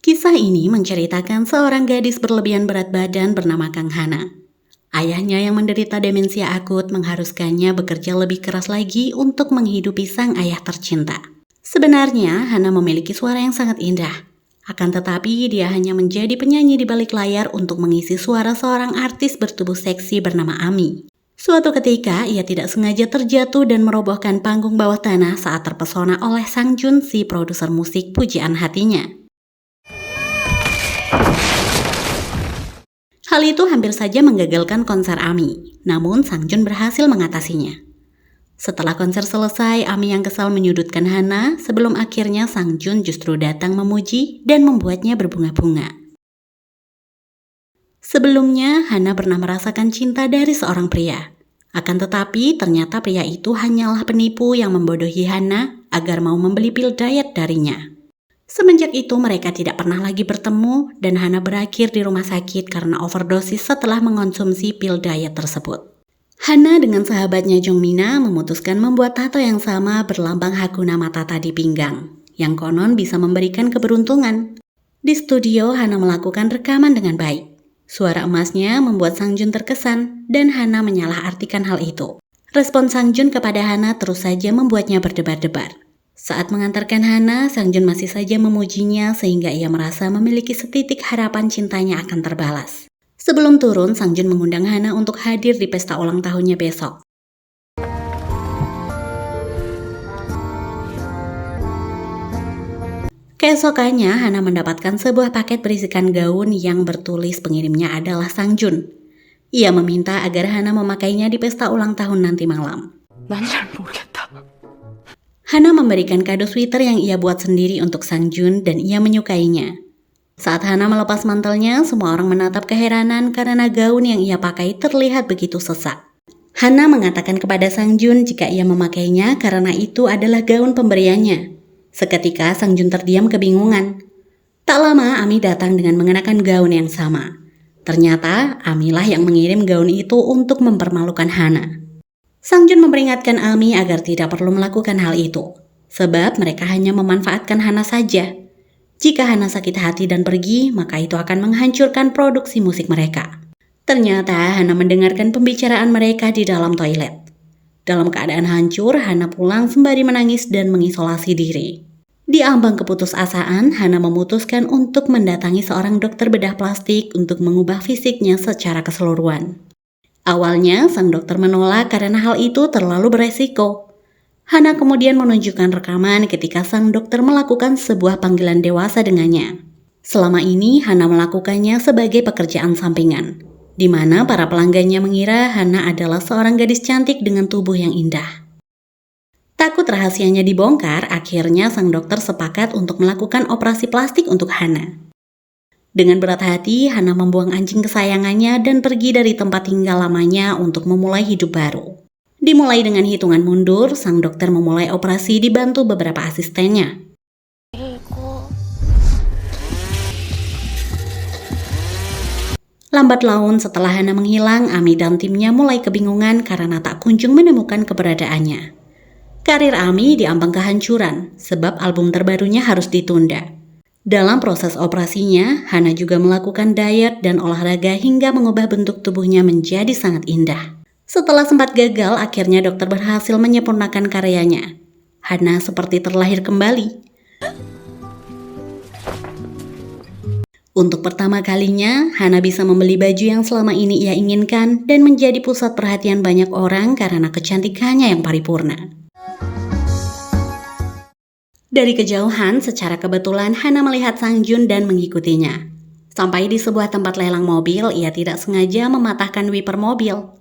Kisah ini menceritakan seorang gadis berlebihan berat badan bernama Kang Hana. Ayahnya yang menderita demensia akut mengharuskannya bekerja lebih keras lagi untuk menghidupi sang ayah tercinta. Sebenarnya Hana memiliki suara yang sangat indah. Akan tetapi dia hanya menjadi penyanyi di balik layar untuk mengisi suara seorang artis bertubuh seksi bernama Ami. Suatu ketika ia tidak sengaja terjatuh dan merobohkan panggung bawah tanah saat terpesona oleh Sang Jun, si produser musik pujaan hatinya. Hal itu hampir saja menggagalkan konser Ami, namun Sang Jun berhasil mengatasinya. Setelah konser selesai, Ami yang kesal menyudutkan Hana sebelum akhirnya Sang Jun justru datang memuji dan membuatnya berbunga-bunga. Sebelumnya, Hana pernah merasakan cinta dari seorang pria. Akan tetapi, ternyata pria itu hanyalah penipu yang membodohi Hana agar mau membeli pil diet darinya. Semenjak itu mereka tidak pernah lagi bertemu dan Hana berakhir di rumah sakit karena overdosis setelah mengonsumsi pil diet tersebut. Hana dengan sahabatnya Jongmina memutuskan membuat tato yang sama berlambang Hakuna Matata di pinggang, yang konon bisa memberikan keberuntungan. Di studio, Hana melakukan rekaman dengan baik. Suara emasnya membuat Sang Jun terkesan dan Hana menyalahartikan hal itu. Respon Sang Jun kepada Hana terus saja membuatnya berdebar-debar. Saat mengantarkan Hana, Sang Jun masih saja memujinya sehingga ia merasa memiliki setitik harapan cintanya akan terbalas. Sebelum turun, Sang Jun mengundang Hana untuk hadir di pesta ulang tahunnya besok. Keesokannya, Hana mendapatkan sebuah paket berisikan gaun yang bertulis pengirimnya adalah Sang Jun. Ia meminta agar Hana memakainya di pesta ulang tahun nanti malam. 난 잘 모르겠다. Hana memberikan kado sweater yang ia buat sendiri untuk Sang Jun dan ia menyukainya. Saat Hana melepas mantelnya, semua orang menatap keheranan karena gaun yang ia pakai terlihat begitu sesak. Hana mengatakan kepada Sang Jun jika ia memakainya karena itu adalah gaun pemberiannya. Seketika Sang Jun terdiam kebingungan. Tak lama Ami datang dengan mengenakan gaun yang sama. Ternyata Amilah yang mengirim gaun itu untuk mempermalukan Hana. Sang Jun memperingatkan Ami agar tidak perlu melakukan hal itu, sebab mereka hanya memanfaatkan Hana saja. Jika Hana sakit hati dan pergi, maka itu akan menghancurkan produksi musik mereka. Ternyata Hana mendengarkan pembicaraan mereka di dalam toilet. Dalam keadaan hancur, Hana pulang sembari menangis dan mengisolasi diri. Di ambang keputusasaan, Hana memutuskan untuk mendatangi seorang dokter bedah plastik untuk mengubah fisiknya secara keseluruhan. Awalnya, sang dokter menolak karena hal itu terlalu beresiko. Hana kemudian menunjukkan rekaman ketika sang dokter melakukan sebuah panggilan dewasa dengannya. Selama ini, Hana melakukannya sebagai pekerjaan sampingan, di mana para pelanggannya mengira Hana adalah seorang gadis cantik dengan tubuh yang indah. Takut rahasianya dibongkar, akhirnya sang dokter sepakat untuk melakukan operasi plastik untuk Hana. Dengan berat hati, Hana membuang anjing kesayangannya dan pergi dari tempat tinggal lamanya untuk memulai hidup baru. Dimulai dengan hitungan mundur, sang dokter memulai operasi dibantu beberapa asistennya. Lambat laun setelah Hana menghilang, Ami dan timnya mulai kebingungan karena tak kunjung menemukan keberadaannya. Karir Ami diambang kehancuran sebab album terbarunya harus ditunda. Dalam proses operasinya, Hana juga melakukan diet dan olahraga hingga mengubah bentuk tubuhnya menjadi sangat indah. Setelah sempat gagal, akhirnya dokter berhasil menyempurnakan karyanya. Hana seperti terlahir kembali. Untuk pertama kalinya, Hana bisa membeli baju yang selama ini ia inginkan dan menjadi pusat perhatian banyak orang karena kecantikannya yang paripurna. Dari kejauhan, secara kebetulan Hana melihat Sang Jun dan mengikutinya. Sampai di sebuah tempat lelang mobil, ia tidak sengaja mematahkan wiper mobil.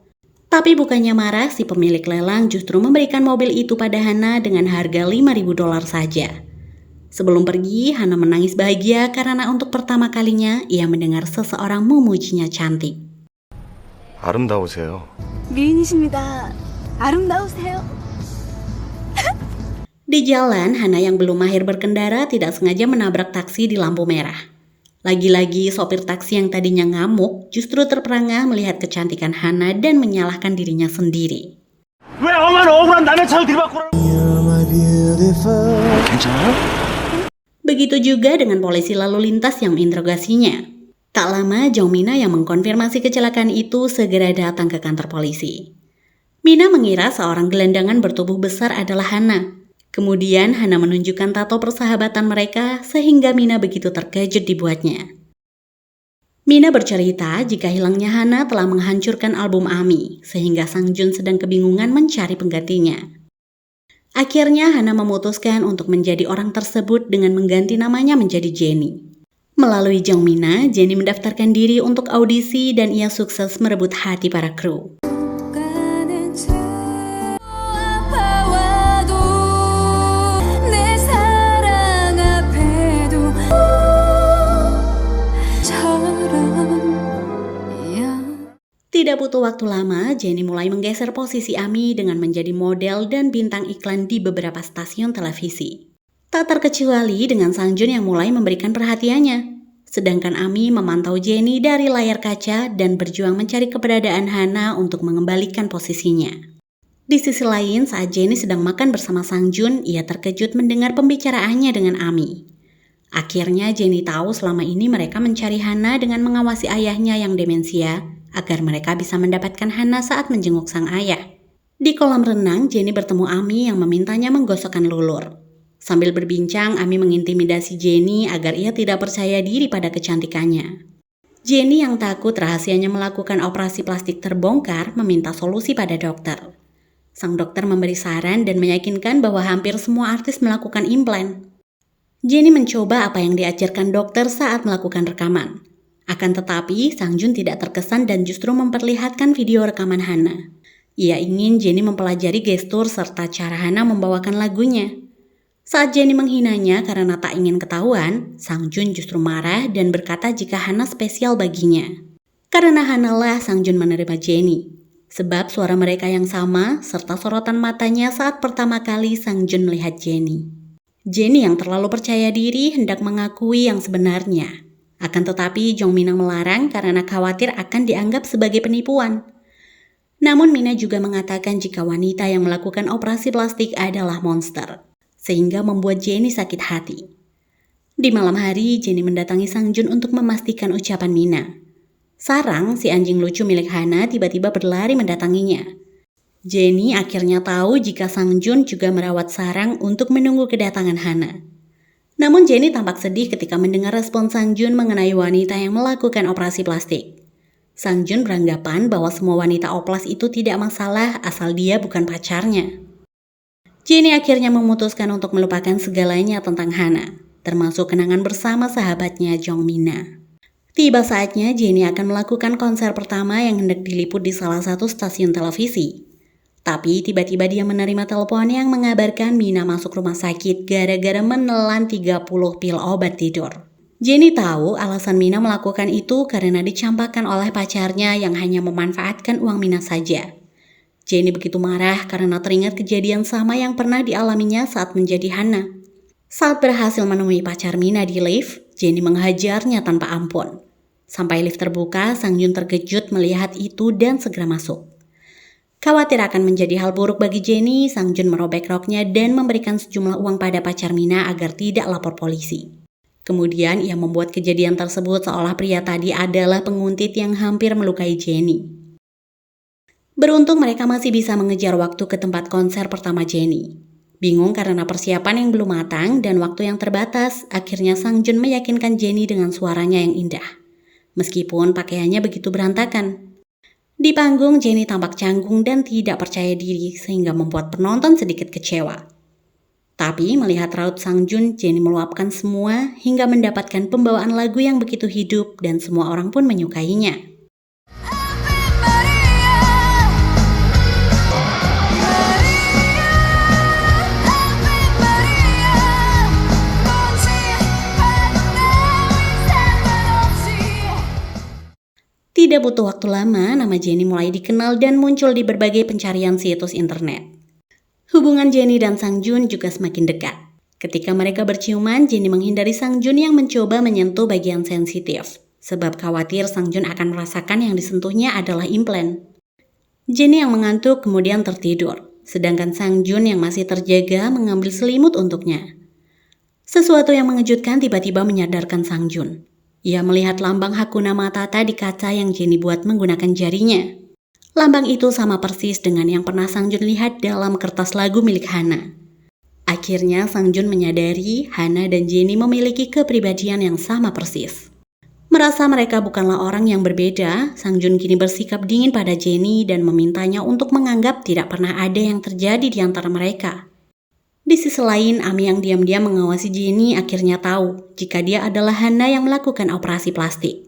Tapi bukannya marah, si pemilik lelang justru memberikan mobil itu pada Hana dengan harga $5.000 saja. Sebelum pergi, Hana menangis bahagia karena untuk pertama kalinya ia mendengar seseorang memujinya cantik. 아름다우세요. 미인이십니다. 아름다우세요. Di jalan, Hana yang belum mahir berkendara tidak sengaja menabrak taksi di lampu merah. Lagi-lagi sopir taksi yang tadinya ngamuk justru terperangah melihat kecantikan Hana dan menyalahkan dirinya sendiri. 왜 엄마는 억울한 남의 차를 들이받고 괜찮아요? Begitu juga dengan polisi lalu lintas yang menginterogasinya. Tak lama, Jong Mina yang mengkonfirmasi kecelakaan itu segera datang ke kantor polisi. Mina mengira seorang gelandangan bertubuh besar adalah Hana. Kemudian Hana menunjukkan tato persahabatan mereka sehingga Mina begitu terkejut dibuatnya. Mina bercerita jika hilangnya Hana telah menghancurkan album AMI, sehingga Sang Jun sedang kebingungan mencari penggantinya. Akhirnya Hana memutuskan untuk menjadi orang tersebut dengan mengganti namanya menjadi Jennie. Melalui Jong Mina, Jennie mendaftarkan diri untuk audisi dan ia sukses merebut hati para kru. Tidak butuh waktu lama, Jennie mulai menggeser posisi Ami dengan menjadi model dan bintang iklan di beberapa stasiun televisi. Tak terkecuali dengan Sang Jun yang mulai memberikan perhatiannya. Sedangkan Ami memantau Jennie dari layar kaca dan berjuang mencari keberadaan Hana untuk mengembalikan posisinya. Di sisi lain, saat Jennie sedang makan bersama Sang Jun, ia terkejut mendengar pembicaraannya dengan Ami. Akhirnya Jennie tahu selama ini mereka mencari Hana dengan mengawasi ayahnya yang demensia, agar mereka bisa mendapatkan Hana saat menjenguk sang ayah. Di kolam renang, Jennie bertemu Ami yang memintanya menggosokkan lulur. Sambil berbincang, Ami mengintimidasi Jennie agar ia tidak percaya diri pada kecantikannya. Jennie yang takut rahasianya melakukan operasi plastik terbongkar meminta solusi pada dokter. Sang dokter memberi saran dan meyakinkan bahwa hampir semua artis melakukan implan. Jennie mencoba apa yang diajarkan dokter saat melakukan rekaman. Akan tetapi, Sang Jun tidak terkesan dan justru memperlihatkan video rekaman Hana. Ia ingin Jennie mempelajari gestur serta cara Hana membawakan lagunya. Saat Jennie menghinanya karena tak ingin ketahuan, Sang Jun justru marah dan berkata jika Hana spesial baginya. Karena Hana lah Sang Jun menerima Jennie. Sebab suara mereka yang sama serta sorotan matanya saat pertama kali Sang Jun melihat Jennie. Jennie yang terlalu percaya diri hendak mengakui yang sebenarnya. Akan tetapi Jong Mina melarang karena khawatir akan dianggap sebagai penipuan. Namun Mina juga mengatakan jika wanita yang melakukan operasi plastik adalah monster, sehingga membuat Jennie sakit hati. Di malam hari, Jennie mendatangi Sang Jun untuk memastikan ucapan Mina. Sarang, si anjing lucu milik Hana, tiba-tiba berlari mendatanginya. Jennie akhirnya tahu jika Sang Jun juga merawat sarang untuk menunggu kedatangan Hana. Namun Jennie tampak sedih ketika mendengar respon Sang Jun mengenai wanita yang melakukan operasi plastik. Sang Jun beranggapan bahwa semua wanita oplas itu tidak masalah asal dia bukan pacarnya. Jennie akhirnya memutuskan untuk melupakan segalanya tentang Hana, termasuk kenangan bersama sahabatnya Jong Mina. Tiba saatnya Jennie akan melakukan konser pertama yang hendak diliput di salah satu stasiun televisi. Tapi tiba-tiba dia menerima telepon yang mengabarkan Mina masuk rumah sakit gara-gara menelan 30 pil obat tidur. Jennie tahu alasan Mina melakukan itu karena dicampakkan oleh pacarnya yang hanya memanfaatkan uang Mina saja. Jennie begitu marah karena teringat kejadian sama yang pernah dialaminya saat menjadi Hana. Saat berhasil menemui pacar Mina di lift, Jennie menghajarnya tanpa ampun. Sampai lift terbuka, Sang Jun terkejut melihat itu dan segera masuk. Khawatir akan menjadi hal buruk bagi Jennie, Sang Jun merobek roknya dan memberikan sejumlah uang pada pacar Mina agar tidak lapor polisi. Kemudian ia membuat kejadian tersebut seolah pria tadi adalah penguntit yang hampir melukai Jennie. Beruntung mereka masih bisa mengejar waktu ke tempat konser pertama Jennie. Bingung karena persiapan yang belum matang dan waktu yang terbatas, akhirnya Sang Jun meyakinkan Jennie dengan suaranya yang indah. Meskipun pakaiannya begitu berantakan. Di panggung, Jennie tampak canggung dan tidak percaya diri sehingga membuat penonton sedikit kecewa. Tapi melihat raut Sang Jun, Jennie meluapkan semua hingga mendapatkan pembawaan lagu yang begitu hidup dan semua orang pun menyukainya. Tidak butuh waktu lama, nama Jennie mulai dikenal dan muncul di berbagai pencarian situs internet. Hubungan Jennie dan Sang Jun juga semakin dekat. Ketika mereka berciuman, Jennie menghindari Sang Jun yang mencoba menyentuh bagian sensitif, sebab khawatir Sang Jun akan merasakan yang disentuhnya adalah implan. Jennie yang mengantuk kemudian tertidur, sedangkan Sang Jun yang masih terjaga mengambil selimut untuknya. Sesuatu yang mengejutkan tiba-tiba menyadarkan Sang Jun. Ia melihat lambang Hakuna Matata di kaca yang Jenny buat menggunakan jarinya. Lambang itu sama persis dengan yang pernah Sang Jun lihat dalam kertas lagu milik Hana. Akhirnya Sang Jun menyadari Hana dan Jenny memiliki kepribadian yang sama persis. Merasa mereka bukanlah orang yang berbeda, Sang Jun kini bersikap dingin pada Jenny dan memintanya untuk menganggap tidak pernah ada yang terjadi di antara mereka. Di sisi lain, Ami yang diam-diam mengawasi Jenny akhirnya tahu jika dia adalah Hana yang melakukan operasi plastik.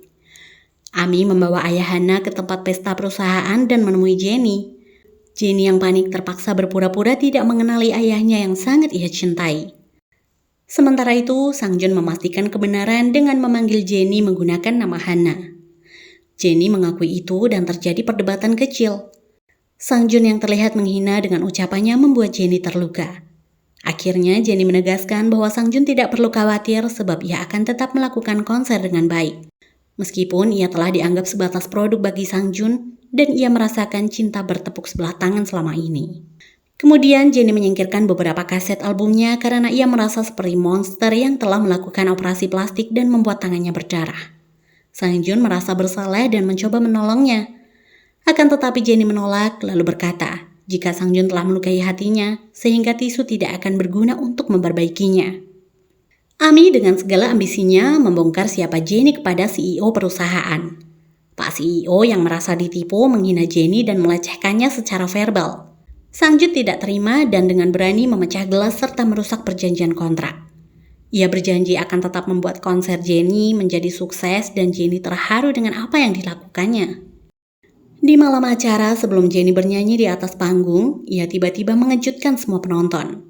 Ami membawa ayah Hana ke tempat pesta perusahaan dan menemui Jenny. Jenny yang panik terpaksa berpura-pura tidak mengenali ayahnya yang sangat ia cintai. Sementara itu, Sang Jun memastikan kebenaran dengan memanggil Jenny menggunakan nama Hana. Jenny mengakui itu dan terjadi perdebatan kecil. Sang Jun yang terlihat menghina dengan ucapannya membuat Jenny terluka. Akhirnya Jenny menegaskan bahwa Sang Jun tidak perlu khawatir sebab ia akan tetap melakukan konser dengan baik. Meskipun ia telah dianggap sebatas produk bagi Sang Jun dan ia merasakan cinta bertepuk sebelah tangan selama ini. Kemudian Jenny menyingkirkan beberapa kaset albumnya karena ia merasa seperti monster yang telah melakukan operasi plastik dan membuat tangannya berdarah. Sang Jun merasa bersalah dan mencoba menolongnya. Akan tetapi Jenny menolak lalu berkata, jika Sang Jun telah melukai hatinya sehingga tisu tidak akan berguna untuk memperbaikinya. Ami dengan segala ambisinya membongkar siapa Jenny kepada CEO perusahaan. Pak CEO yang merasa ditipu menghina Jenny dan melecehkannya secara verbal. Sang Jun tidak terima dan dengan berani memecah gelas serta merusak perjanjian kontrak. Ia berjanji akan tetap membuat konser Jenny menjadi sukses dan Jenny terharu dengan apa yang dilakukannya. Di malam acara sebelum Jenny bernyanyi di atas panggung, ia tiba-tiba mengejutkan semua penonton.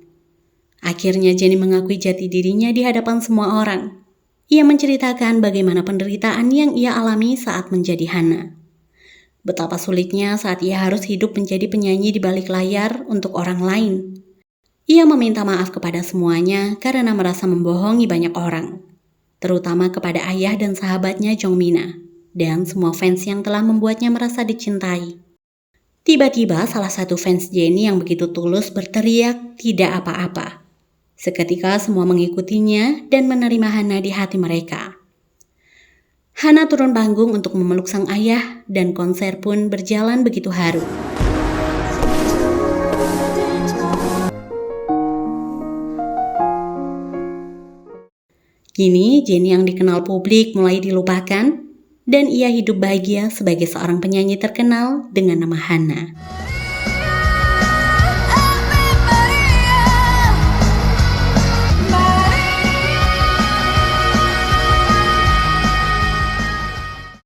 Akhirnya Jenny mengakui jati dirinya di hadapan semua orang. Ia menceritakan bagaimana penderitaan yang ia alami saat menjadi Hana. Betapa sulitnya saat ia harus hidup menjadi penyanyi di balik layar untuk orang lain. Ia meminta maaf kepada semuanya karena merasa membohongi banyak orang, terutama kepada ayah dan sahabatnya Jongmina, dan semua fans yang telah membuatnya merasa dicintai. Tiba-tiba salah satu fans Jenny yang begitu tulus berteriak tidak apa-apa. Seketika semua mengikutinya dan menerima Hana di hati mereka. Hana turun panggung untuk memeluk sang ayah dan konser pun berjalan begitu haru. Kini Jenny yang dikenal publik mulai dilupakan dan ia hidup bahagia sebagai seorang penyanyi terkenal dengan nama Hana.